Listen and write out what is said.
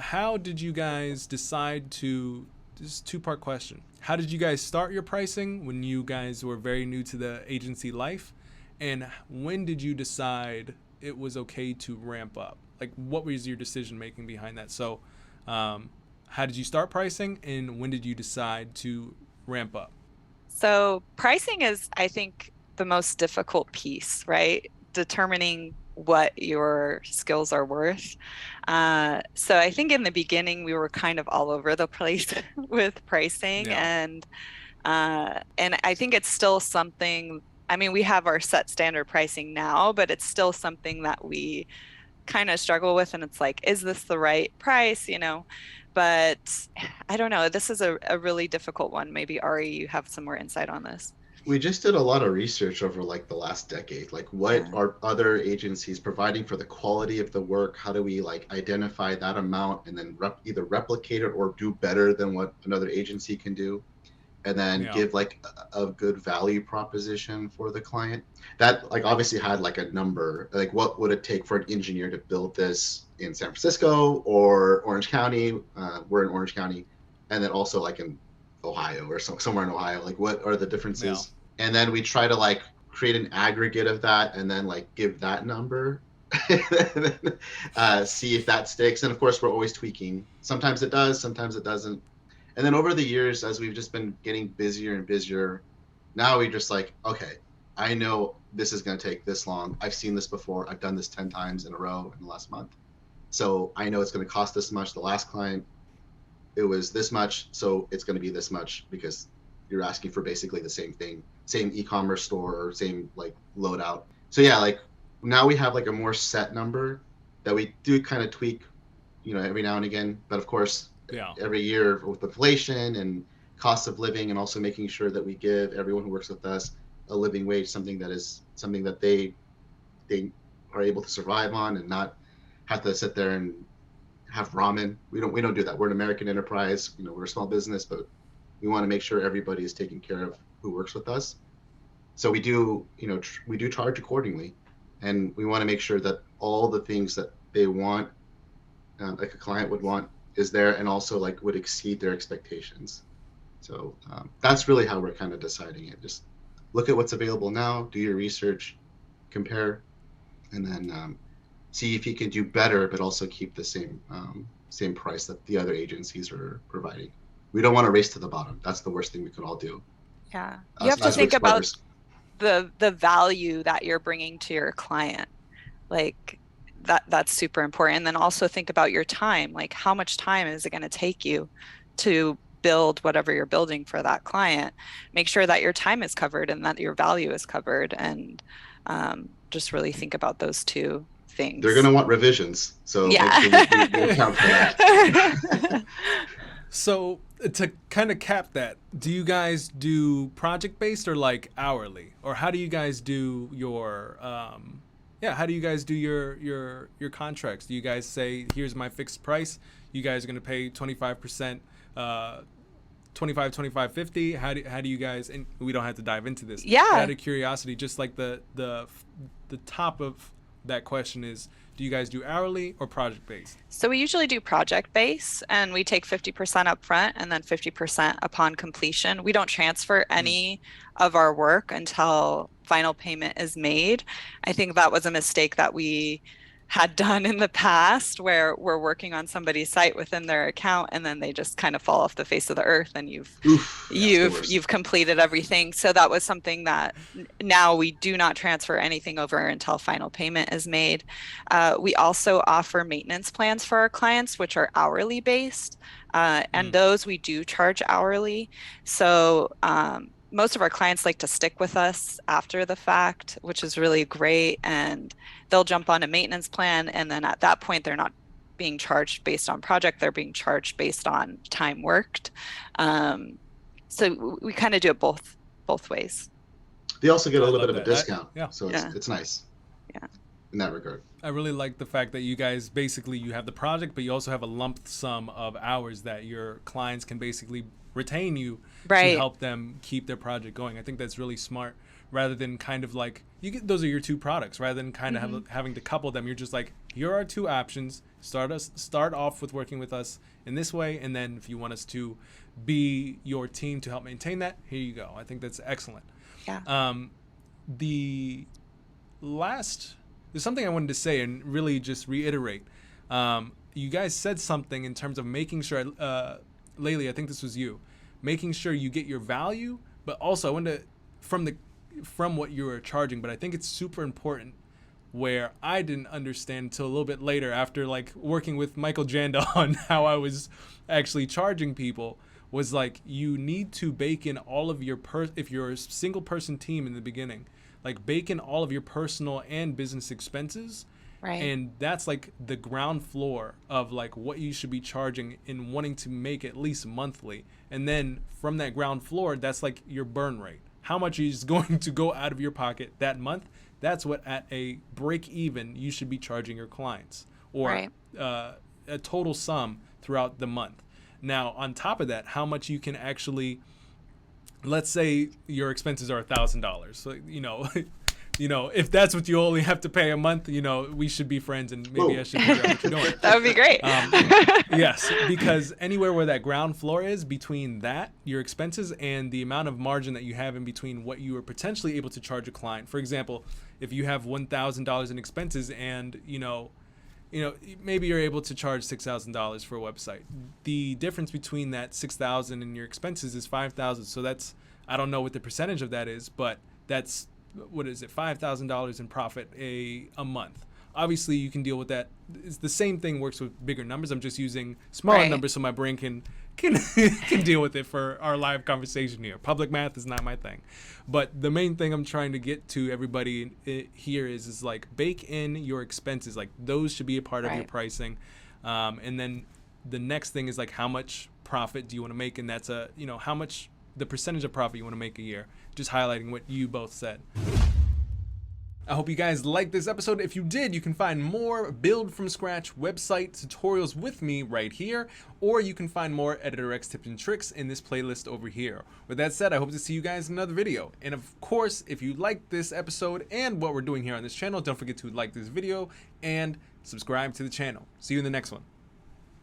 how did you guys decide to, this is a two-part question. How did you guys start your pricing when you guys were very new to the agency life? And when did you decide it was okay to ramp up? Like, what was your decision making behind that? So, how did you start pricing, and when did you decide to ramp up? So pricing is, I think, the most difficult piece, right? Determining what your skills are worth. So I think in the beginning we were kind of all over the place with pricing, Yeah. and I think it's still something. I mean, we have our set standard pricing now, but it's still something that we kind of struggle with. And it's like, is this the right price? But I don't know. This is a really difficult one. Maybe Ari, you have some more insight on this. We just did a lot of research over like the last decade. Like, what Yeah. are other agencies providing for the quality of the work? How do we like identify that amount and then either replicate it or do better than what another agency can do? And then Yeah. give like a good value proposition for the client. That like obviously had like a number, like what would it take for an engineer to build this in San Francisco or Orange County? We're in Orange County, and then also like in Ohio or somewhere in Ohio. Like, what are the Yeah. differences? And then we try to like create an aggregate of that, and then like give that number. See if that sticks. And of course, we're always tweaking. Sometimes it does, sometimes it doesn't. And then over the years, as we've just been getting busier and busier, now we just like, okay, I know this is going to take this long. I've seen this before. I've done this 10 times in a row in the last month. So I know it's going to cost this much. The last client, it was this much. So it's going to be this much because you're asking for basically the same thing, same e-commerce store, same like loadout. So yeah, like now we have like a more set number that we do kind of tweak, every now and again. But of course, Yeah. every year with inflation and cost of living, and also making sure that we give everyone who works with us a living wage, something that they are able to survive on and not have to sit there and have ramen. We don't do that. We're an American enterprise. We're a small business, but we want to make sure everybody is taken care of who works with us. So we do charge accordingly, and we want to make sure that all the things that they want, like a client would want, is there, and also like would exceed their expectations. So that's really how we're kind of deciding it. Just look at what's available now, do your research, compare, and then see if you can do better, but also keep the same price that the other agencies are providing. We don't want to race to the bottom. That's the worst thing we could all do. Yeah. You Us, have to us think rich about partners. the value that you're bringing to your client. Like that's super important. And then also think about your time. Like how much time is it going to take you to build whatever you're building for that client? Make sure that your time is covered and that your value is covered, and just really think about those two They're going things. to want revisions, so make Yeah. sure we account for that. So to kind of cap that, do you guys do project based or like hourly, or how do you guys do your yeah, how do you guys do your contracts? Do you guys say here's my fixed price? You guys are going to pay 25%, 25, 50? How do you guys, and we don't have to dive into this, but out Yeah. of curiosity, just like the top of that question is, do you guys do hourly or project based? So we usually do project base, and we take 50% up front and then 50% upon completion. We don't transfer Mm. any of our work until final payment is made. I think that was a mistake that we had done in the past, where we're working on somebody's site within their account and then they just kind of fall off the face of the earth, and you've Oof, Yeah. it's the you've worst. you've completed everything. So that was something that now we do not transfer anything over until final payment is made. We also offer maintenance plans for our clients, which are hourly based, and Mm. those we do charge hourly. So most of our clients like to stick with us after the fact, which is really great. And they'll jump on a maintenance plan, and then at that point, they're not being charged based on project; they're being charged based on time worked. Um, so we kind of do it both ways. They also get a I little bit love of a that. discount, Yeah. so it's Yeah, it's nice yeah, in that regard. I really like the fact that you guys basically you have the project, but you also have a lump sum of hours that your clients can basically retain you to right. help them keep their project going. I think that's really smart, rather than kind of like you get those are your two products rather than kind of having to couple them. You're just like, here are two options. Start off with working with us in this way, and then if you want us to be your team to help maintain that, here you go. I think that's excellent. Yeah. The last, there's something I wanted to say and really just reiterate. You guys said something in terms of making sure, Laylee, I think this was you, making sure you get your value, but also I wanted to, from what you were charging, but I think it's super important where I didn't understand until a little bit later after like working with Michael Janda on how I was actually charging people, was like you need to bake in all of your if you're a single person team in the beginning, like bake in all of your personal and business expenses. Right. And that's like the ground floor of like what you should be charging in wanting to make at least monthly. And then from that ground floor, that's like your burn rate. How much is going to go out of your pocket that month? That's what at a break even you should be charging your clients, or Right. A total sum throughout the month. Now, on top of that, how much you can actually, let's say your expenses are $1,000. So, if that's what you only have to pay a month, we should be friends, and maybe I should figure out what you're doing. That would be great. Yes, because anywhere where that ground floor is between that, your expenses, and the amount of margin that you have in between what you are potentially able to charge a client. For example, if you have $1,000 in expenses and, maybe you're able to charge $6,000 for a website. The difference between that $6,000 and your expenses is $5,000. So that's, I don't know what the percentage of that is, but that's, what is it, $5,000 in profit a month. Obviously, you can deal with that. It's the same thing works with bigger numbers. I'm just using smaller Right. numbers so my brain can deal with it for our live conversation here. Public math is not my thing. But the main thing I'm trying to get to everybody here is like bake in your expenses. Like those should be a part of your Right. pricing. And then the next thing is like how much profit do you want to make? And that's how much the percentage of profit you want to make a year. Just highlighting what you both said. I hope you guys liked this episode. If you did, you can find more build from scratch website tutorials with me right here, or you can find more Editor X tips and tricks in this playlist over here. With that said, I hope to see you guys in another video. And of course, if you liked this episode and what we're doing here on this channel, don't forget to like this video and subscribe to the channel. See you in the next one.